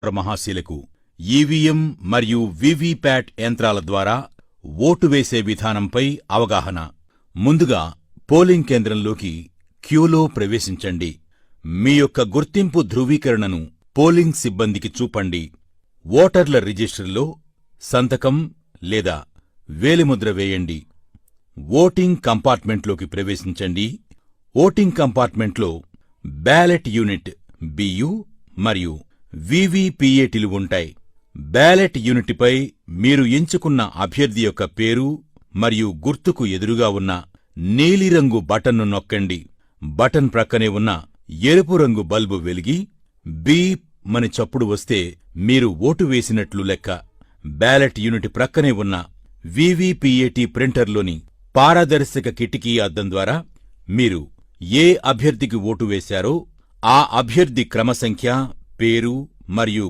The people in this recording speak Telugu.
ప్రమహాశీలకు ఈవీఎం మరియు వీవీప్యాట్ యంత్రాల ద్వారా ఓటు వేసే విధానంపై అవగాహన. ముందుగా పోలింగ్ కేంద్రంలోకి క్యూలో ప్రవేశించండి. మీ యొక్క గుర్తింపు ధృవీకరణను పోలింగ్ సిబ్బందికి చూపండి. ఓటర్ల రిజిస్టర్లో సంతకం లేదా వేలిముద్ర వేయండి. ఓటింగ్ కంపార్ట్మెంట్లోకి ప్రవేశించండి. ఓటింగ్ కంపార్ట్మెంట్లో బ్యాలెట్ యూనిట్ బియు మరియు వీవీపీఏటీలు ఉంటాయి. బ్యాలెట్ యూనిట్పై మీరు ఎంచుకున్న అభ్యర్థి యొక్క పేరు మరియు గుర్తుకు ఎదురుగా ఉన్న నీలిరంగు బటన్ను నొక్కండి. బటన్ ప్రక్కనే ఉన్న ఎరుపు రంగు బల్బు వెలిగి బీప్ మని చప్పుడు వస్తే మీరు ఓటు వేసినట్లు లెక్క. బ్యాలెట్ యూనిట్ ప్రక్కనే ఉన్న వీవీపీఏటీ ప్రింటర్లోని పారదర్శక కిటికీ అద్దం ద్వారా మీరు ఏ అభ్యర్థికి ఓటు వేశారో ఆ అభ్యర్థి క్రమసంఖ్య, పేరు మరియు